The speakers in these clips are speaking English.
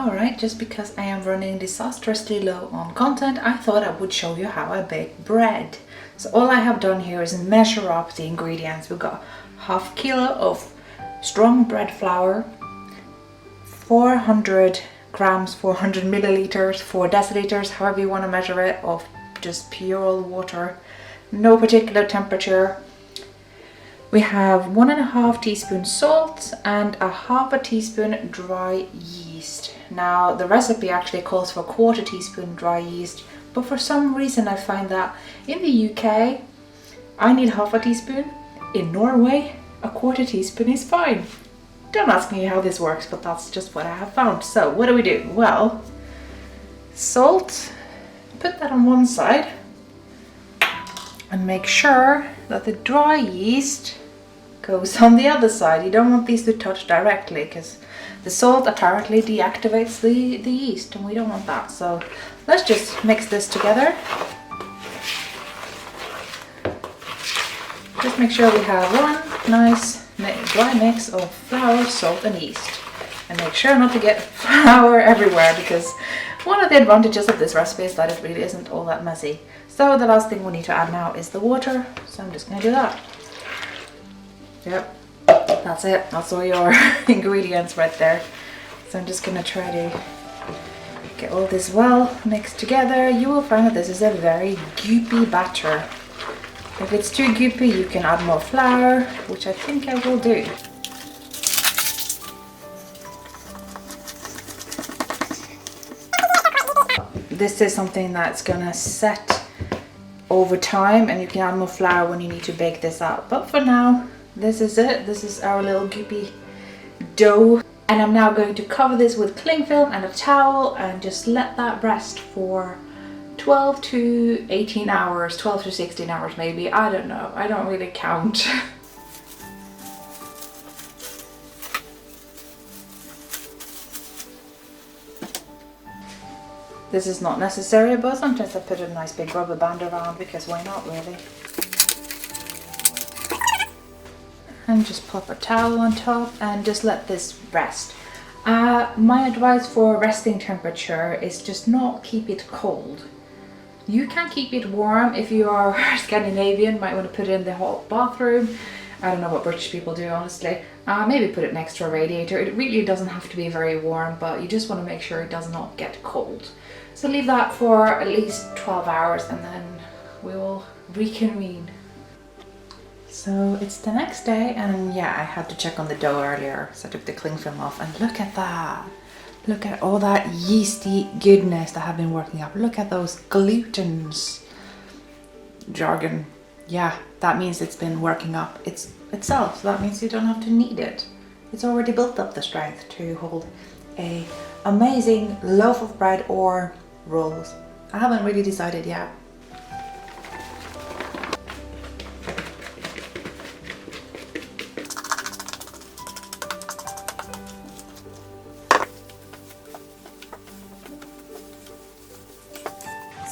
Alright, just because I am running disastrously low on content, I thought I would show you how I bake bread. So all I have done here is measure up the ingredients. We've got half kilo of strong bread flour, 400 grams, 400 milliliters, 4 deciliters, however you want to measure it, of just pure water, no particular temperature. We have 1.5 teaspoons salt and a half a teaspoon dry yeast. Now the recipe actually calls for 1/4 teaspoon dry yeast, but for some reason I find that in the UK I need half a teaspoon. In Norway, 1/4 teaspoon is fine. Don't ask me how this works, but that's just what I have found. So what do? Well, salt, put that on one side and make sure that the dry yeast goes on the other side. You don't want these to touch directly because the salt apparently deactivates the yeast and we don't want that. So let's just mix this together. Just make sure we have one nice dry mix of flour, salt and yeast. And make sure not to get flour everywhere, because one of the advantages of this recipe is that it really isn't all that messy. So the last thing we need to add now is the water. So I'm just going to do that. Yep, that's it. That's all your ingredients right there. So I'm just going to try to get all this well mixed together. You will find that this is a very goopy batter. If it's too goopy, you can add more flour, which I think I will do. This is something that's gonna set over time, and you can add more flour when you need to bake this out. But for now, this is it. This is our little goopy dough. And I'm now going to cover this with cling film and a towel and just let that rest for 12 to 18 hours, 12 to 16 hours maybe, I don't know, I don't really count. This is not necessary, but sometimes I put a nice big rubber band around because why not, really. And just pop a towel on top and just let this rest. My advice for resting temperature is just not keep it cold. You can keep it warm if you are Scandinavian, might want to put it in the hot bathroom. I don't know what British people do, honestly. Maybe put it next to a radiator. It really doesn't have to be very warm, but you just want to make sure it does not get cold. So leave that for at least 12 hours and then we will reconvene. So it's the next day, and yeah, I had to check on the dough earlier, so I took the cling film off, and look at that. Look at all that yeasty goodness that have been working up. Look at those glutens. Jargon. Yeah, that means it's been working up itself. So that means you don't have to knead it. It's already built up the strength to hold a amazing loaf of bread or rolls. I haven't really decided yet.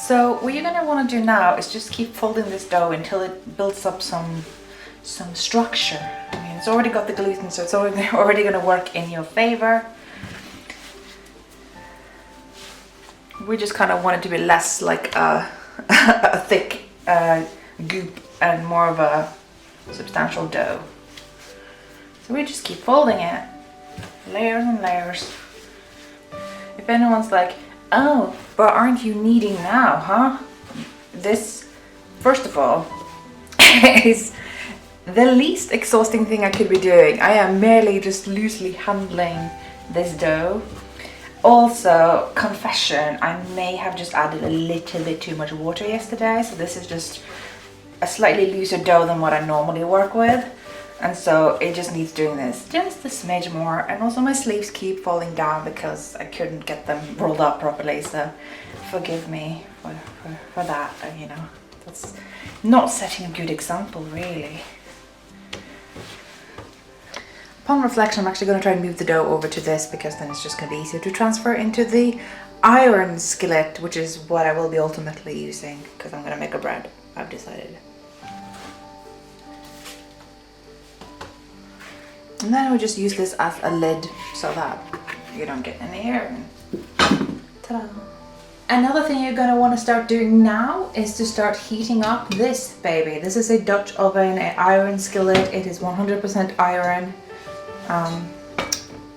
So what you're going to want to do now is just keep folding this dough until it builds up some structure. I mean, it's already got the gluten, so it's already going to work in your favor. We just kind of want it to be less like a thick goop and more of a substantial dough. So we just keep folding it, layers and layers. If anyone's like, oh, but aren't you kneading now, huh? This, first of all, is the least exhausting thing I could be doing. I am merely just loosely handling this dough. Also, confession, I may have just added a little bit too much water yesterday, so this is just a slightly looser dough than what I normally work with. And so it just needs doing this just a smidge more. And also my sleeves keep falling down because I couldn't get them rolled up properly. So forgive me for that. You know, that's not setting a good example, really. Upon reflection, I'm actually going to try and move the dough over to this because then it's just going to be easier to transfer into the iron skillet, which is what I will be ultimately using because I'm going to make a bread, I've decided. And then I would just use this as a lid so that you don't get any air Ta-da! Another thing you're going to want to start doing now is to start heating up this baby. This is a Dutch oven, an iron skillet. It is 100% iron.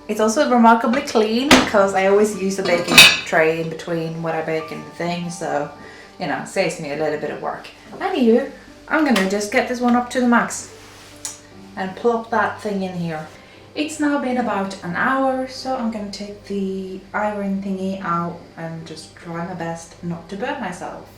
It's also remarkably clean because I always use the baking tray in between what I bake and the thing, so you know, it saves me a little bit of work. Anywho, I'm gonna just get this one up to the max and plop that thing in here. It's now been about an hour, so I'm gonna take the iron thingy out and just try my best not to burn myself.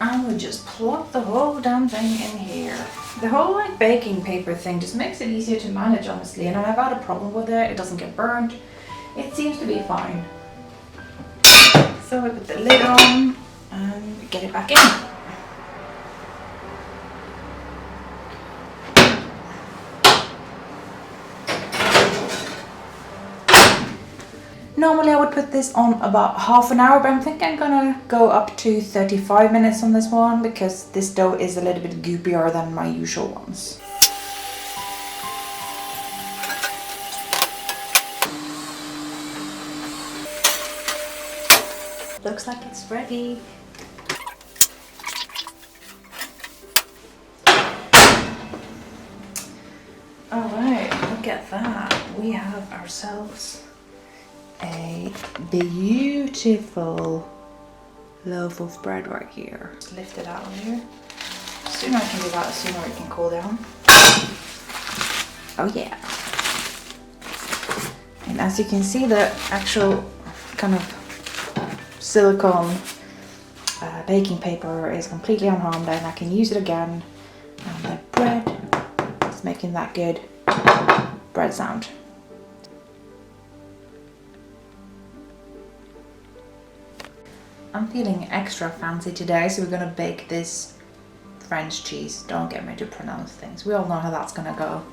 And we just plop the whole damn thing in here. The whole like baking paper thing just makes it easier to manage, honestly, and I've had a problem with it. It doesn't get burned. It seems to be fine. So we put the lid on and get it back in. Normally I would put this on about half an hour, but I think I'm gonna go up to 35 minutes on this one because this dough is a little bit goopier than my usual ones. Looks like it's ready. Alright, look at that. We have ourselves a beautiful loaf of bread right here. Just lift it out of here. The sooner I can do that, the sooner it can cool down. Oh yeah. And as you can see, the actual kind of silicone baking paper is completely unharmed, and I can use it again. And the bread is making that good bread sound. I'm feeling extra fancy today, so we're gonna bake this French cheese. Don't get me to pronounce things. We all know how that's gonna go.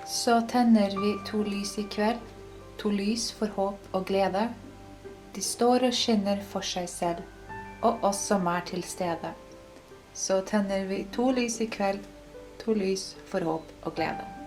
Så tenner vi 2 lys i kveld, 2 lys for håp og glede. De står og skinner for seg selv, og oss som til stede. Så tenner vi 2 lys i kveld, 2 lys for håp og glede.